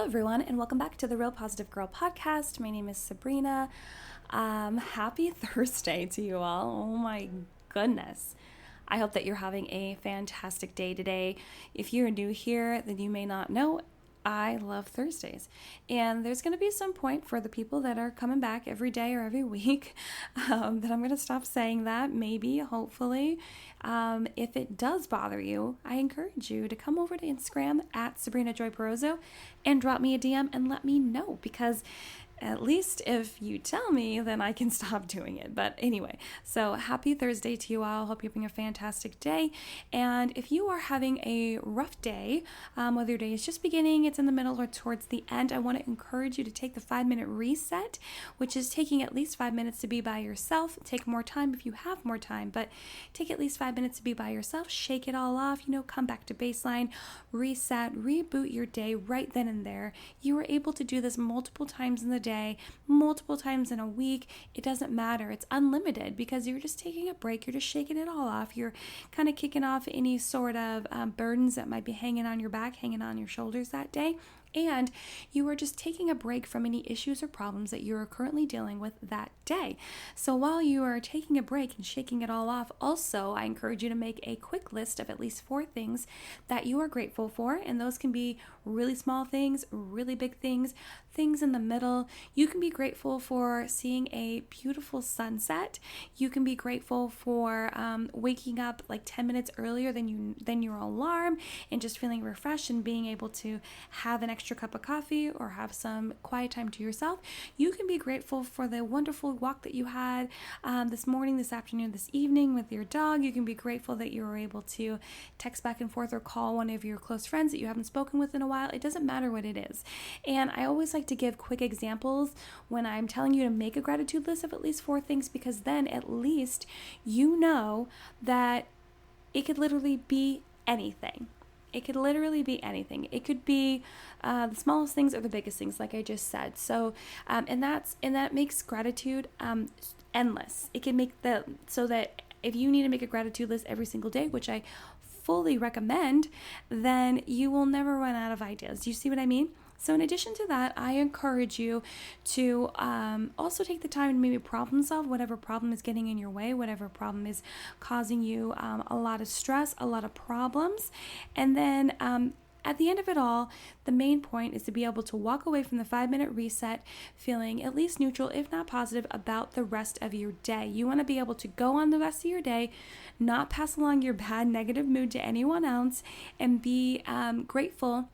everyone, and welcome back to the Real Positive Girl podcast. My name is Sabrina. Happy Thursday to you all. Oh my goodness. I hope that you're having a fantastic day today. If you're new here, then you may not know I love Thursdays. And there's going to be some point for the people that are coming back every day or every week that I'm going to stop saying that, maybe, hopefully. If it does bother you, I encourage you to come over to Instagram at Sabrina Joy Perozzo and drop me a DM and let me know, because at least if you tell me, then I can stop doing it. But anyway, so happy Thursday to you all. Hope you're having a fantastic day. And if you are having a rough day, whether your day is just beginning, it's in the middle, or towards the end, I want to encourage you to take the 5-minute reset, which is taking at least 5 minutes to be by yourself. Take more time if you have more time, but take at least 5 minutes to be by yourself. Shake it all off, come back to baseline, reset, reboot your day right then and there. You are able to do this multiple times in the day, multiple times in a week. It doesn't matter. It's unlimited because you're just taking a break. You're just shaking it all off. You're kind of kicking off any sort of burdens that might be hanging on your back, hanging on your shoulders that day. And you are just taking a break from any issues or problems that you're currently dealing with that day. So while you are taking a break and shaking it all off, also, I encourage you to make a quick list of at least 4 things that you are grateful for. And those can be really small things, really big things, things in the middle. You can be grateful for seeing a beautiful sunset. You can be grateful for waking up like 10 minutes earlier than your alarm and just feeling refreshed and being able to have an extra cup of coffee or have some quiet time to yourself. You can be grateful for the wonderful walk that you had this morning, this afternoon, this evening with your dog. You can be grateful that you were able to text back and forth or call one of your close friends that you haven't spoken with in a while. It doesn't matter what it is. And I always like to give quick examples when I'm telling you to make a gratitude list of at least 4 things, because then at least you know that it could literally be anything. It could literally be anything. It could be the smallest things or the biggest things, like I just said. So, and that makes gratitude endless. It can make so that if you need to make a gratitude list every single day, which I fully recommend, then you will never run out of ideas. Do you see what I mean? So in addition to that, I encourage you to also take the time and maybe problem solve whatever problem is getting in your way, whatever problem is causing you a lot of stress, a lot of problems. And then at the end of it all, the main point is to be able to walk away from the 5-minute reset feeling at least neutral, if not positive, about the rest of your day. You want to be able to go on the rest of your day, not pass along your bad negative mood to anyone else, and be grateful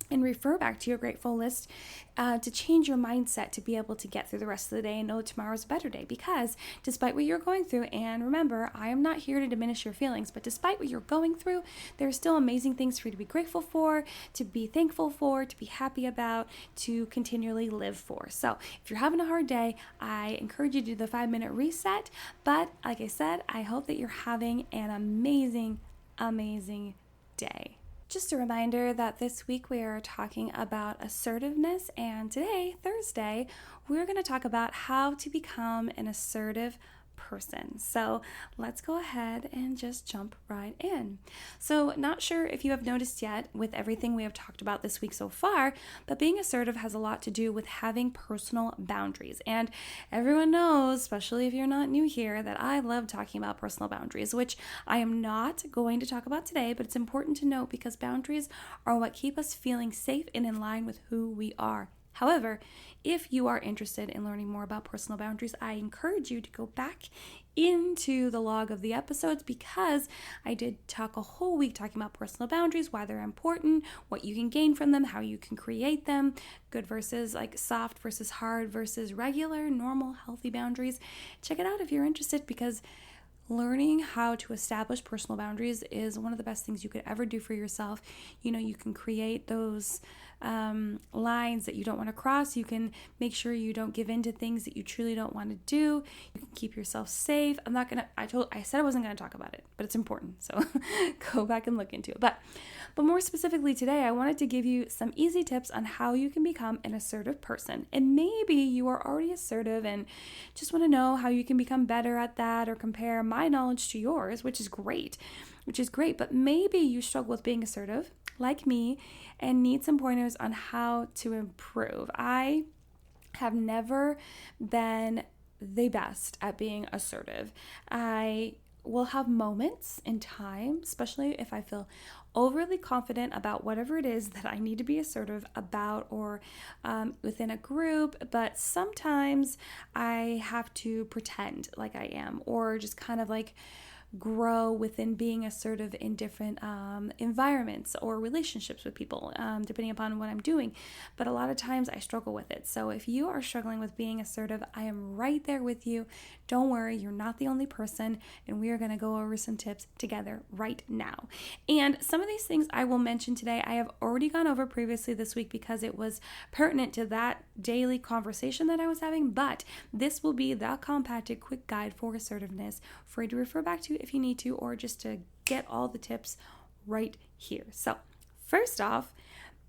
and refer back to your grateful list to change your mindset to be able to get through the rest of the day and know tomorrow's a better day. Because despite what you're going through, and remember, I am not here to diminish your feelings, but despite what you're going through, there are still amazing things for you to be grateful for, to be thankful for, to be happy about, to continually live for. So if you're having a hard day, I encourage you to do the 5-minute reset. But like I said, I hope that you're having an amazing, amazing day. Just a reminder that this week we are talking about assertiveness, and today, Thursday, we're going to talk about how to become an assertive person. So let's go ahead and just jump right in. So not sure if you have noticed yet with everything we have talked about this week so far, but being assertive has a lot to do with having personal boundaries. And everyone knows, especially if you're not new here, that I love talking about personal boundaries, which I am not going to talk about today, but it's important to note because boundaries are what keep us feeling safe and in line with who we are. However, if you are interested in learning more about personal boundaries, I encourage you to go back into the log of the episodes, because I did talk a whole week talking about personal boundaries, why they're important, what you can gain from them, how you can create them, good versus like soft versus hard versus regular, normal, healthy boundaries. Check it out if you're interested, because learning how to establish personal boundaries is one of the best things you could ever do for yourself. You can create those lines that you don't want to cross. You can make sure you don't give in to things that you truly don't want to do. You can keep yourself safe. I said I wasn't going to talk about it, but it's important. So go back and look into it. But more specifically today, I wanted to give you some easy tips on how you can become an assertive person. And maybe you are already assertive and just want to know how you can become better at that, or compare my knowledge to yours, which is great. But maybe you struggle with being assertive like me, and need some pointers on how to improve. I have never been the best at being assertive. I will have moments in time, especially if I feel overly confident about whatever it is that I need to be assertive about, or within a group, but sometimes I have to pretend like I am, or just kind of like grow within being assertive in different environments or relationships with people, depending upon what I'm doing. But a lot of times I struggle with it. So if you are struggling with being assertive, I am right there with you. Don't worry, you're not the only person, and we are going to go over some tips together right now. And some of these things I will mention today, I have already gone over previously this week because it was pertinent to that daily conversation that I was having, but this will be the compacted quick guide for assertiveness for you to refer back to if you need to, or just to get all the tips right here. So first off,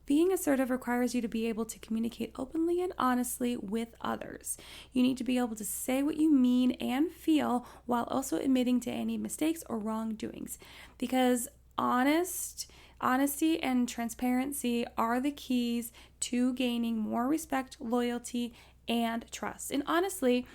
being assertive requires you to be able to communicate openly and honestly with others. You need to be able to say what you mean and feel while also admitting to any mistakes or wrongdoings, because honesty and transparency are the keys to gaining more respect, loyalty, and trust. And honestly,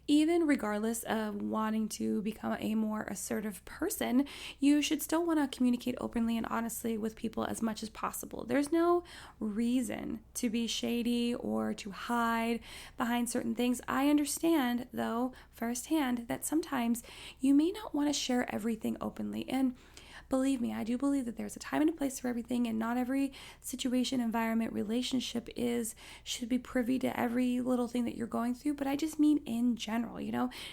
even regardless of wanting to become a more assertive person, you should still want to communicate openly and honestly with people as much as possible. There's no reason to be shady or to hide behind certain things. I understand, though, firsthand, that sometimes you may not want to share everything openly. And believe me, I do believe that there's a time and a place for everything, and not every situation, environment, relationship should be privy to every little thing that you're going through. But I just mean in general,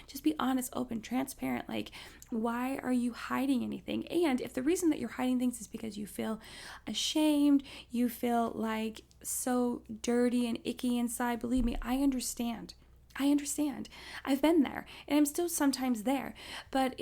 just be honest, open, transparent. Like, why are you hiding anything? And if the reason that you're hiding things is because you feel ashamed, you feel like so dirty and icky inside, believe me, I understand. I've been there, and I'm still sometimes there, but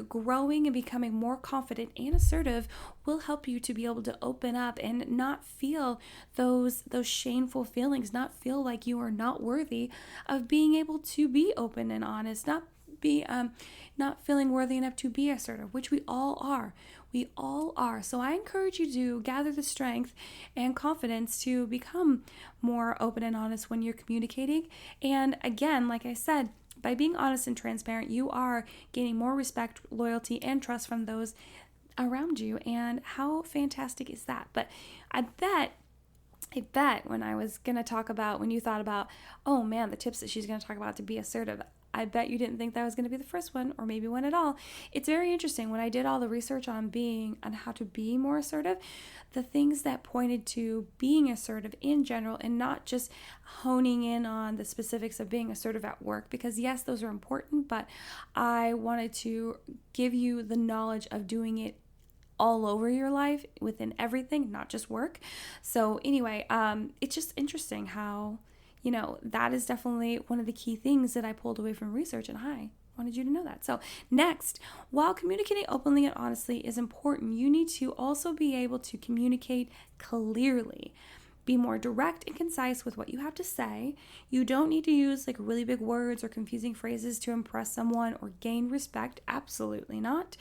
growing and becoming more confident and assertive will help you to be able to open up and not feel those shameful feelings, not feel like you are not worthy of being able to be open and honest, not feeling worthy enough to be assertive, which we all are. We all are. So I encourage you to gather the strength and confidence to become more open and honest when you're communicating. And again, like I said, by being honest and transparent, you are gaining more respect, loyalty, and trust from those around you. And how fantastic is that? But I bet when I was going to talk about, when you thought about, oh man, the tips that she's going to talk about to be assertive, I bet you didn't think that was going to be the first one, or maybe one at all. It's very interesting. When I did all the research on how to be more assertive, the things that pointed to being assertive in general, and not just honing in on the specifics of being assertive at work, because yes, those are important, but I wanted to give you the knowledge of doing it all over your life, within everything, not just work. So anyway, it's just interesting how that is definitely one of the key things that I pulled away from research, and I wanted you to know that. So next, while communicating openly and honestly is important, you need to also be able to communicate clearly. Be more direct and concise with what you have to say. You don't need to use really big words or confusing phrases to impress someone or gain respect. Absolutely not.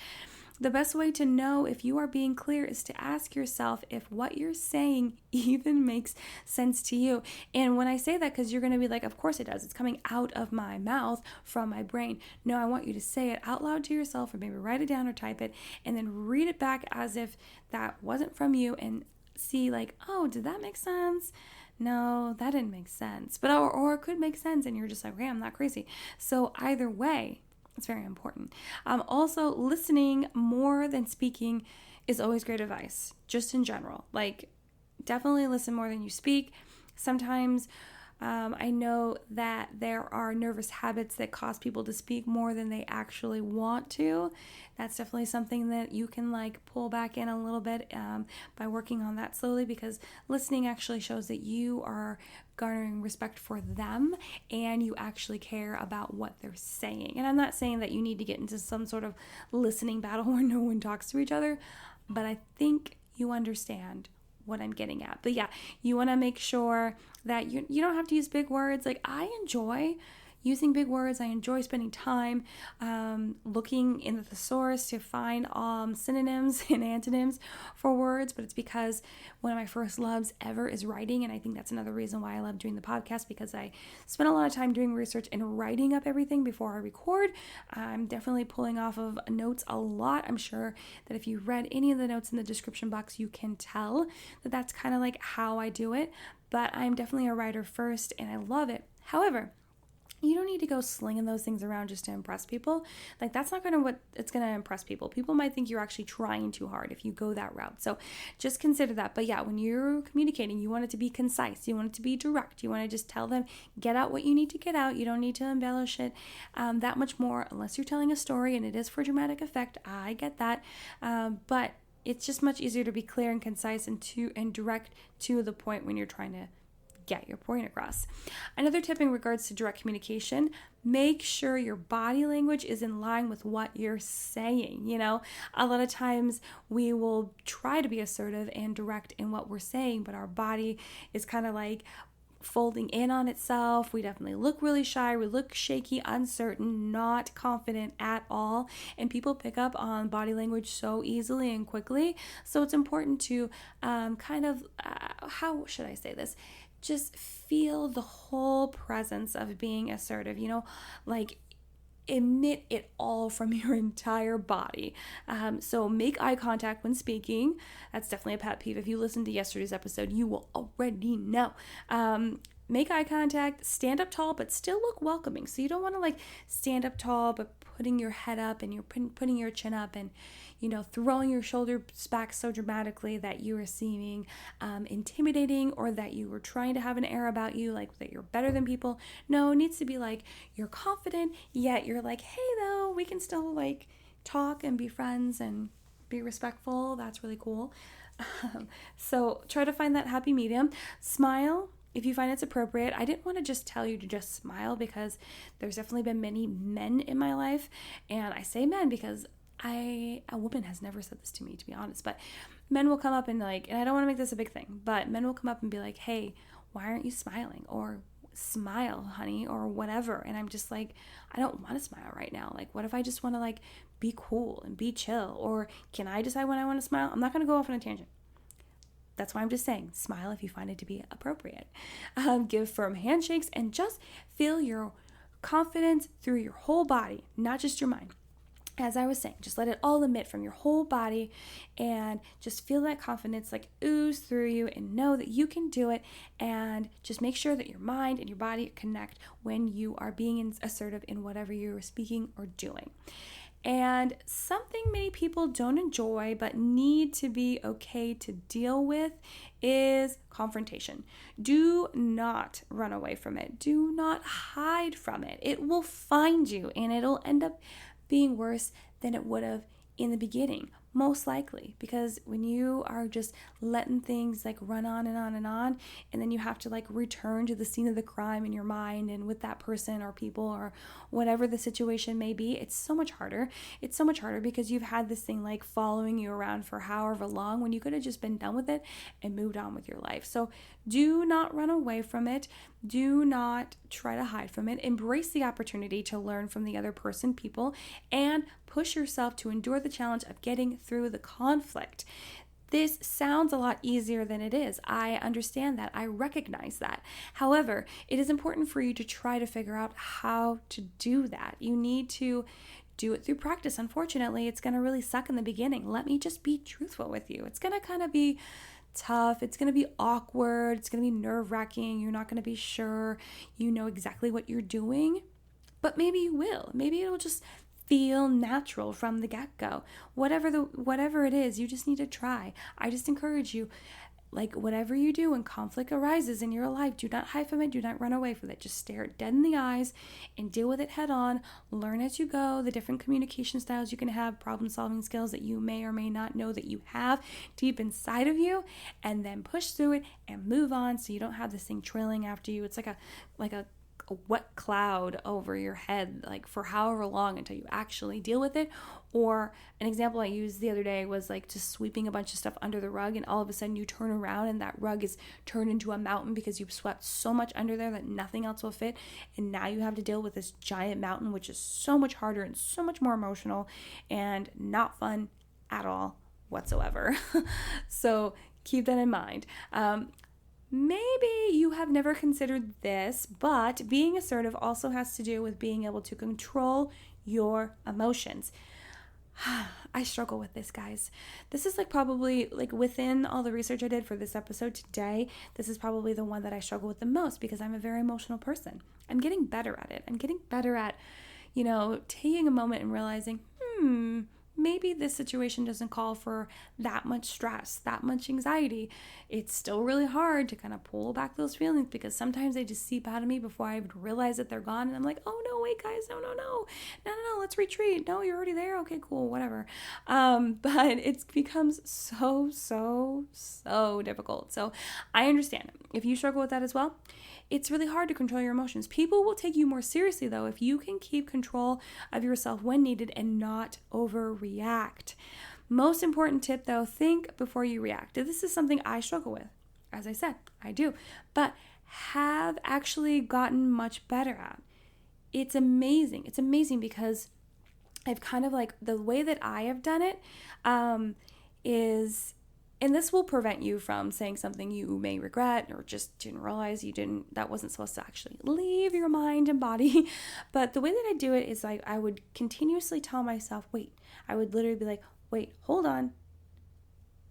The best way to know if you are being clear is to ask yourself if what you're saying even makes sense to you. And when I say that, because you're going to be like, of course it does. It's coming out of my mouth from my brain. No, I want you to say it out loud to yourself, or maybe write it down or type it, and then read it back as if that wasn't from you, and see oh, did that make sense? No, that didn't make sense. But or it could make sense, and you're just like, okay, I'm not crazy. So either way, it's very important. Also, listening more than speaking is always great advice, just in general. Definitely listen more than you speak. Sometimes I know that there are nervous habits that cause people to speak more than they actually want to. That's definitely something that you can pull back in a little bit by working on that slowly, because listening actually shows that you are garnering respect for them and you actually care about what they're saying. And I'm not saying that you need to get into some sort of listening battle where no one talks to each other, but I think you understand what I'm getting at. But yeah, you want to make sure that you don't have to use big words. I enjoy using big words. I enjoy spending time looking in the thesaurus to find synonyms and antonyms for words, but it's because one of my first loves ever is writing, and I think that's another reason why I love doing the podcast, because I spend a lot of time doing research and writing up everything before I record. I'm definitely pulling off of notes a lot. I'm sure that if you read any of the notes in the description box, you can tell that that's kind of like how I do it, but I'm definitely a writer first, and I love it. However, you don't need to go slinging those things around just to impress people. Like, that's not what it's going to impress people. People might think you're actually trying too hard if you go that route. So just consider that. But yeah, when you're communicating, you want it to be concise. You want it to be direct. You want to just tell them, get out what you need to get out. You don't need to embellish it that much more unless you're telling a story and it is for dramatic effect. I get that. But it's just much easier to be clear and concise and direct to the point when you're trying to get your point across. Another tip in regards to direct communication, make sure your body language is in line with what you're saying. You know, a lot of times we will try to be assertive and direct in what we're saying, but our body is kind of like folding in on itself. We definitely look really shy. We look shaky, uncertain, not confident at all. And people pick up on body language so easily and quickly. So it's important to how should I say this? Just feel the whole presence of being assertive, you know, like emit it all from your entire body. So make eye contact when speaking. That's definitely a pet peeve. If you listened to yesterday's episode, you will already know. Make eye contact, stand up tall, but still look welcoming. So you don't want to like stand up tall, but putting your head up and you're putting your chin up and, you know, throwing your shoulders back so dramatically that you are seeming intimidating, or that you were trying to have an air about you, like that you're better than people. No, it needs to be like you're confident, yet you're like, hey, though, we can still like talk and be friends and be respectful. That's really cool. So try to find that happy medium. Smile if you find it's appropriate. I didn't want to just tell you to just smile, because there's definitely been many men in my life, and I say men because a woman has never said this to me, to be honest, but men will come up and like, and I don't want to make this a big thing, but men will come up and be like, hey, why aren't you smiling? Or smile, honey, or whatever. And I'm just like, I don't want to smile right now. Like, what if I just want to like be cool and be chill? Or can I decide when I want to smile? I'm not going to go off on a tangent. That's why I'm just saying, smile if you find it to be appropriate. Give firm handshakes and just feel your confidence through your whole body, not just your mind. As I was saying, just let it all emit from your whole body and just feel that confidence like ooze through you, and know that you can do it. And just make sure that your mind and your body connect when you are being assertive in whatever you're speaking or doing. And something many people don't enjoy but need to be okay to deal with is confrontation. Do not run away from it. Do not hide from it. It will find you, and it'll end up being worse than it would have in the beginning, most likely, because when you are just letting things like run on and on and on, and then you have to like return to the scene of the crime in your mind and with that person or people or whatever the situation may be, it's so much harder. It's so much harder because you've had this thing like following you around for however long, when you could have just been done with it and moved on with your life. So do not run away from it. Do not try to hide from it. Embrace the opportunity to learn from the other person, people, and push yourself to endure the challenge of getting through the conflict. This sounds a lot easier than it is. I understand that. I recognize that. However, it is important for you to try to figure out how to do that. You need to do it through practice. Unfortunately, it's going to really suck in the beginning. Let me just be truthful with you. It's going to kind of be tough. It's going to be awkward. It's going to be nerve-wracking. You're not going to be sure you know exactly what you're doing, but maybe you will. Maybe it'll just feel natural from the get-go. Whatever it is, you just need to try. I just encourage you, like whatever you do when conflict arises in your life, do not hide from it. Do not run away from it. Just stare it dead in the eyes and deal with it head on. Learn as you go the different communication styles you can have, problem-solving skills that you may or may not know that you have deep inside of you, and then push through it and move on so you don't have this thing trailing after you. It's like a a wet cloud over your head, like for however long until you actually deal with it. Or an example I used the other day was like just sweeping a bunch of stuff under the rug, and all of a sudden you turn around and that rug is turned into a mountain because you've swept so much under there that nothing else will fit. And now you have to deal with this giant mountain, which is so much harder and so much more emotional and not fun at all whatsoever. So keep that in mind. Maybe you have never considered this, but being assertive also has to do with being able to control your emotions. I struggle with this, guys. This is like probably like within all the research I did for this episode today, this is probably the one that I struggle with the most because I'm a very emotional person. I'm getting better at it. I'm getting better at, taking a moment and realizing, maybe this situation doesn't call for that much stress, that much anxiety. It's still really hard to kind of pull back those feelings because sometimes they just seep out of me before I would realize that they're gone. And I'm like, oh no, wait guys, no, let's retreat. No, you're already there. Okay, cool, whatever. But it becomes so difficult. So I understand if you struggle with that as well. It's really hard to control your emotions. People will take you more seriously, though, if you can keep control of yourself when needed and not overreact. Most important tip, though, think before you react. This is something I struggle with. As I said, I do. But have actually gotten much better at. It's amazing. It's amazing because I've kind of like, the way that I have done it is... And this will prevent you from saying something you may regret or just didn't realize that wasn't supposed to actually leave your mind and body. But the way that I do it is like I would continuously tell myself, I would literally be like, wait, hold on.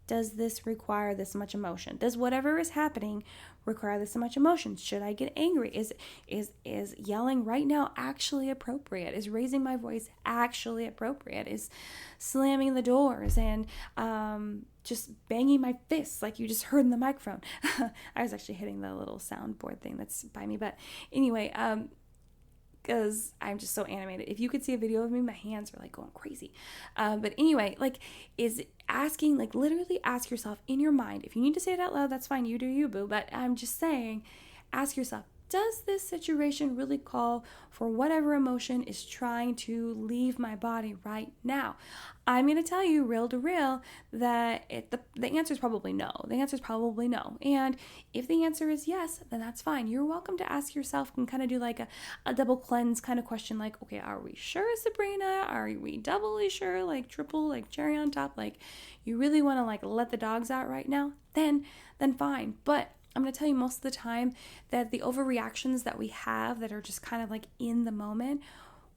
Does this require this much emotion? Does whatever is happening require this much emotion? Should I get angry? Is yelling right now actually appropriate? Is raising my voice actually appropriate? Is slamming the doors and just banging my fists like you just heard in the microphone? I was actually hitting the little soundboard thing that's by me. But anyway, because I'm just so animated. If you could see a video of me, my hands are like going crazy. But anyway, is asking, literally ask yourself in your mind. If you need to say it out loud, that's fine. You do you, boo. But I'm just saying, ask yourself, does this situation really call for whatever emotion is trying to leave my body right now? I'm going to tell you, real to real, that the answer is probably no. The answer is probably no. And if the answer is yes, then that's fine. You're welcome to ask yourself and kind of do like a double cleanse kind of question, like, okay, are we sure, Sabrina? Are we doubly sure, like triple, like cherry on top? Like, you really want to let the dogs out right now? Then fine. But I'm going to tell you most of the time that the overreactions that we have that are just kind of like in the moment,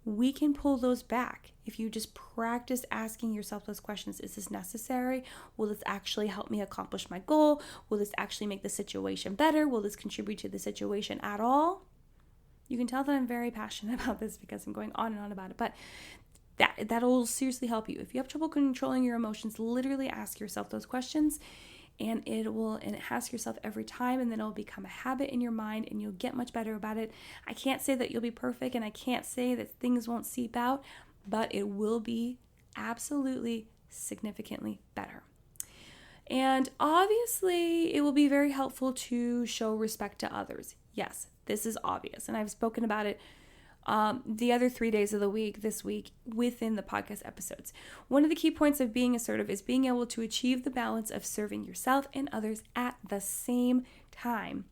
we can pull those back. If you just practice asking yourself those questions, is this necessary? Will this actually help me accomplish my goal? Will this actually make the situation better? Will this contribute to the situation at all? You can tell that I'm very passionate about this because I'm going on and on about it, but that'll seriously help you. If you have trouble controlling your emotions, literally ask yourself those questions. And ask yourself every time, and then it'll become a habit in your mind and you'll get much better about it. I can't say that you'll be perfect and I can't say that things won't seep out, but it will be absolutely significantly better. And obviously, it will be very helpful to show respect to others. Yes, this is obvious, and I've spoken about it the other 3 days of the week, this week, within the podcast episodes. One of the key points of being assertive is being able to achieve the balance of serving yourself and others at the same time.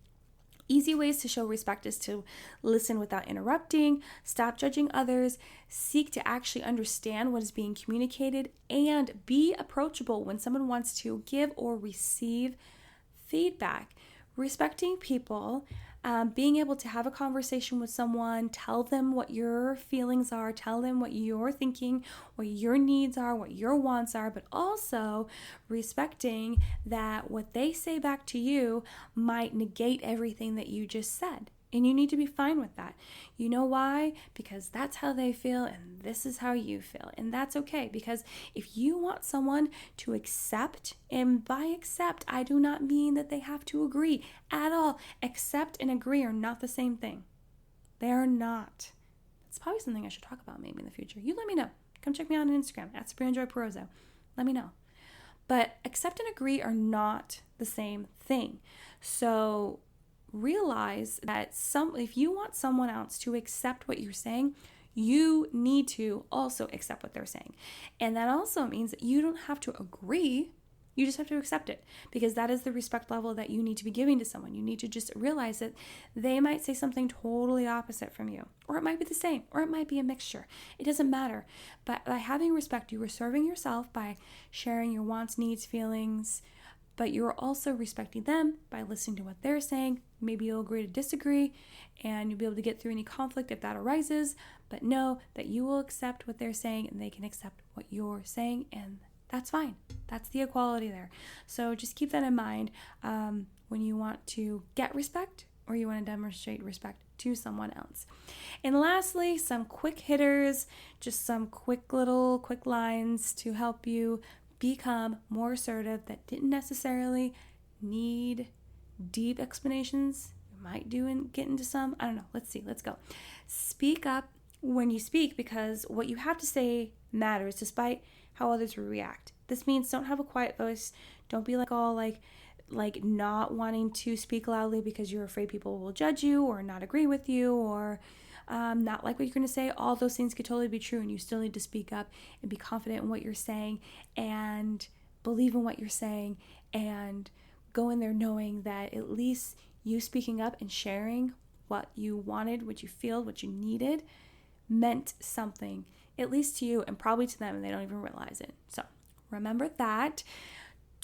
Easy ways to show respect is to listen without interrupting, stop judging others, seek to actually understand what is being communicated, and be approachable when someone wants to give or receive feedback. Respecting people, being able to have a conversation with someone, tell them what your feelings are, tell them what you're thinking, what your needs are, what your wants are, but also respecting that what they say back to you might negate everything that you just said. And you need to be fine with that. You know why? Because that's how they feel and this is how you feel. And that's okay, because if you want someone to accept, and by accept, I do not mean that they have to agree at all. Accept and agree are not the same thing. They are not. It's probably something I should talk about maybe in the future. You let me know. Come check me out on Instagram, @SabrinaJoyPerozzo. Let me know. But accept and agree are not the same thing. So realize that if you want someone else to accept what you're saying, you need to also accept what they're saying. And that also means that you don't have to agree. You just have to accept it, because that is the respect level that you need to be giving to someone. You need to just realize that they might say something totally opposite from you, or it might be the same, or it might be a mixture. It doesn't matter. But by having respect, you are serving yourself by sharing your wants, needs, feelings, but you're also respecting them by listening to what they're saying. Maybe you'll agree to disagree, and you'll be able to get through any conflict if that arises, but know that you will accept what they're saying and they can accept what you're saying, and that's fine. That's the equality there. So just keep that in mind when you want to get respect or you want to demonstrate respect to someone else. And lastly, some quick hitters, just some quick lines to help you become more assertive that didn't necessarily need deep explanations. You might get into some. I don't know. Let's see. Let's go. Speak up when you speak, because what you have to say matters despite how others will react. This means don't have a quiet voice. Don't be like not wanting to speak loudly because you're afraid people will judge you or not agree with you, or not like what you're going to say. All those things could totally be true, and you still need to speak up and be confident in what you're saying and believe in what you're saying, and go in there knowing that at least you speaking up and sharing what you wanted, what you feel, what you needed meant something, at least to you and probably to them, and they don't even realize it. So remember that.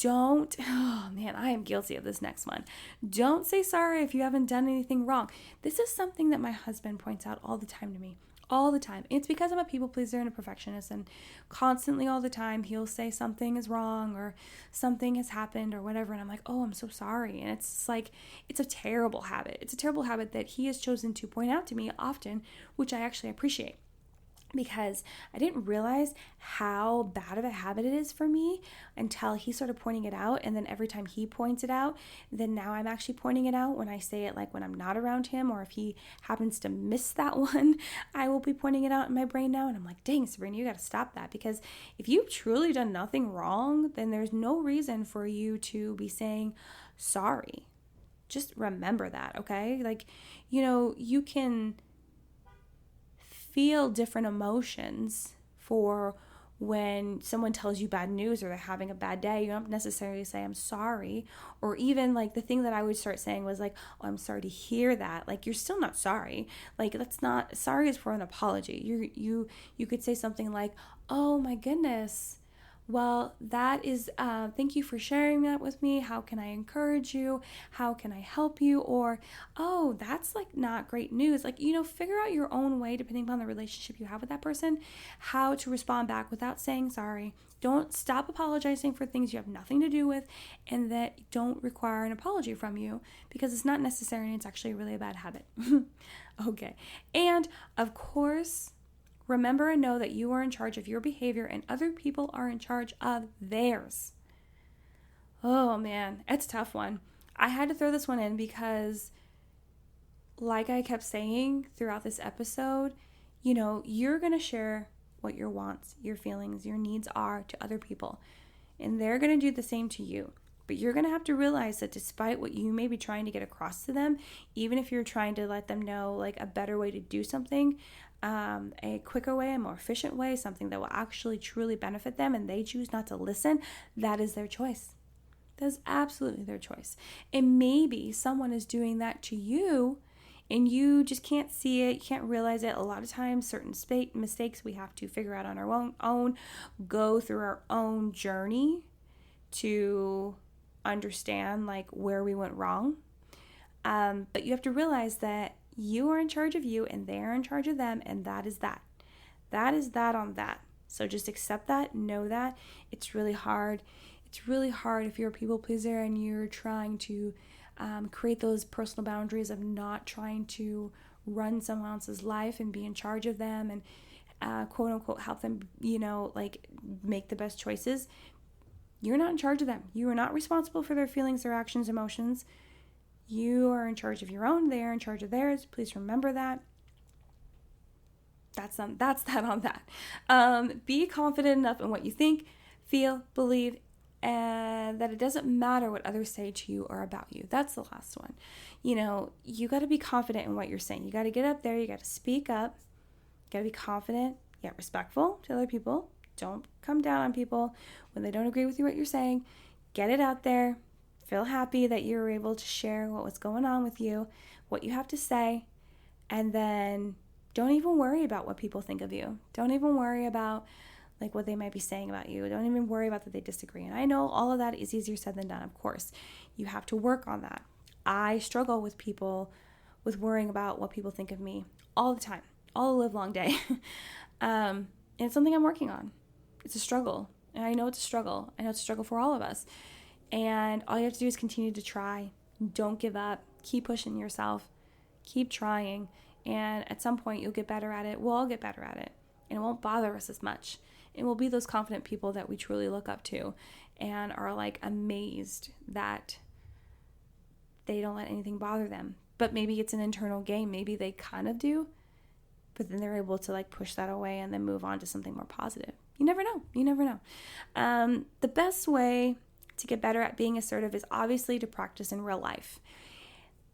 Oh man, I am guilty of this next one. Don't say sorry if you haven't done anything wrong. This is something that my husband points out all the time to me. All the time. It's because I'm a people pleaser and a perfectionist, and constantly all the time he'll say something is wrong or something has happened or whatever, and I'm like, oh, I'm so sorry. And it's like, it's a terrible habit. It's a terrible habit that he has chosen to point out to me often, which I actually appreciate, because I didn't realize how bad of a habit it is for me until he started pointing it out. And then every time he points it out, then now I'm actually pointing it out when I say it, like when I'm not around him, or if he happens to miss that one, I will be pointing it out in my brain now. And I'm like, dang, Sabrina, you got to stop that, because if you've truly done nothing wrong, then there's no reason for you to be saying sorry. Just remember that, okay? Like, you can feel different emotions for when someone tells you bad news or they're having a bad day. You don't necessarily say I'm sorry, or even like the thing that I would start saying was like, oh, I'm sorry to hear that. Like, you're still not sorry. Like, that's not, sorry is for an apology. You could say something like, oh my goodness, well, that is, thank you for sharing that with me. How can I encourage you? How can I help you? Or, oh, that's like not great news. Like, figure out your own way, depending upon the relationship you have with that person, how to respond back without saying sorry. Don't stop apologizing for things you have nothing to do with and that don't require an apology from you, because it's not necessary and it's actually really a bad habit. Okay. And of course, remember and know that you are in charge of your behavior and other people are in charge of theirs. Oh man, it's a tough one. I had to throw this one in because, like I kept saying throughout this episode, you're going to share what your wants, your feelings, your needs are to other people, and they're going to do the same to you. But you're going to have to realize that despite what you may be trying to get across to them, even if you're trying to let them know like a better way to do something, a quicker way, a more efficient way, something that will actually truly benefit them, and they choose not to listen, that is their choice. That is absolutely their choice. And maybe someone is doing that to you and you just can't see it, you can't realize it. A lot of times, certain mistakes we have to figure out on our own, go through our own journey to understand like where we went wrong. But you have to realize that you are in charge of you and they are in charge of them, and that is that. That is that on that. So just accept that, know that. It's really hard. It's really hard if you're a people pleaser and you're trying to create those personal boundaries of not trying to run someone else's life and be in charge of them and quote unquote help them, like make the best choices. You're not in charge of them. You are not responsible for their feelings, their actions, emotions. You are in charge of your own. They are in charge of theirs. Please remember that. That's that on that. Be confident enough in what you think, feel, believe, and that it doesn't matter what others say to you or about you. That's the last one. You got to be confident in what you're saying. You got to get up there. You got to speak up. You got to be confident, yet respectful to other people. Don't come down on people when they don't agree with what you're saying. Get it out there. Feel happy that you're able to share what was going on with you, what you have to say, and then don't even worry about what people think of you. Don't even worry about what they might be saying about you. Don't even worry about that they disagree. And I know all of that is easier said than done, of course. You have to work on that. I struggle with worrying about what people think of me all the time, all the live long day. And it's something I'm working on. It's a struggle. And I know it's a struggle. I know it's a struggle for all of us. And all you have to do is continue to try. Don't give up. Keep pushing yourself. Keep trying. And at some point, you'll get better at it. We'll all get better at it. And it won't bother us as much. And we'll be those confident people that we truly look up to and are amazed that they don't let anything bother them. But maybe it's an internal game. Maybe they kind of do, but then they're able to push that away and then move on to something more positive. You never know. You never know. The best way to get better at being assertive is obviously to practice in real life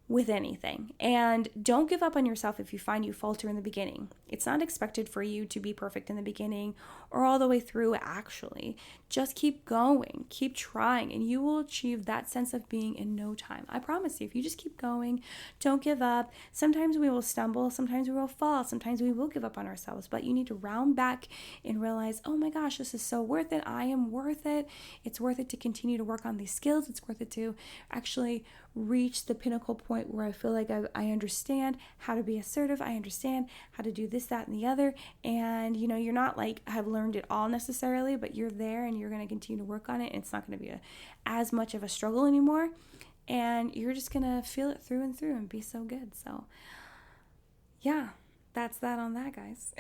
with anything. And don't give up on yourself if you find you falter in the beginning. It's not expected for you to be perfect in the beginning or all the way through, actually. Just keep going, keep trying, and you will achieve that sense of being in no time. I promise you, if you just keep going, don't give up. Sometimes we will stumble, sometimes we will fall, sometimes we will give up on ourselves, but you need to round back and realize, oh my gosh, this is so worth it. I am worth it. It's worth it to continue to work on these skills. It's worth it to actually reach the pinnacle point where I feel like I understand how to be assertive. I understand how to do this, that, and the other. And, you're not have learned it all necessarily, but you're there and you're going to continue to work on it. And it's not going to be as much of a struggle anymore. And you're just going to feel it through and through and be so good. So, yeah. That's that on that, guys.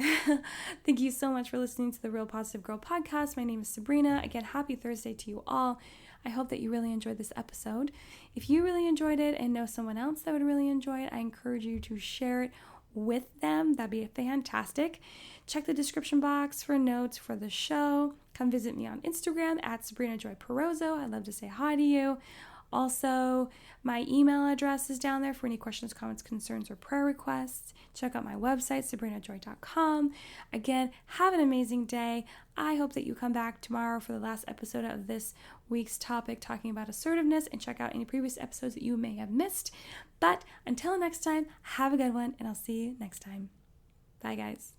Thank you so much for listening to the Real Positive Girl podcast. My name is Sabrina. Again, happy Thursday to you all. I hope that you really enjoyed this episode. If you really enjoyed it and know someone else that would really enjoy it, I encourage you to share it with them. That'd be fantastic. Check the description box for notes for the show. Come visit me on Instagram at Sabrina Joy Perozzo. I'd love to say hi to you. Also, my email address is down there for any questions, comments, concerns, or prayer requests. Check out my website, sabrinajoy.com. Again, have an amazing day. I hope that you come back tomorrow for the last episode of this week's topic, talking about assertiveness, and check out any previous episodes that you may have missed. But until next time, have a good one, and I'll see you next time. Bye, guys.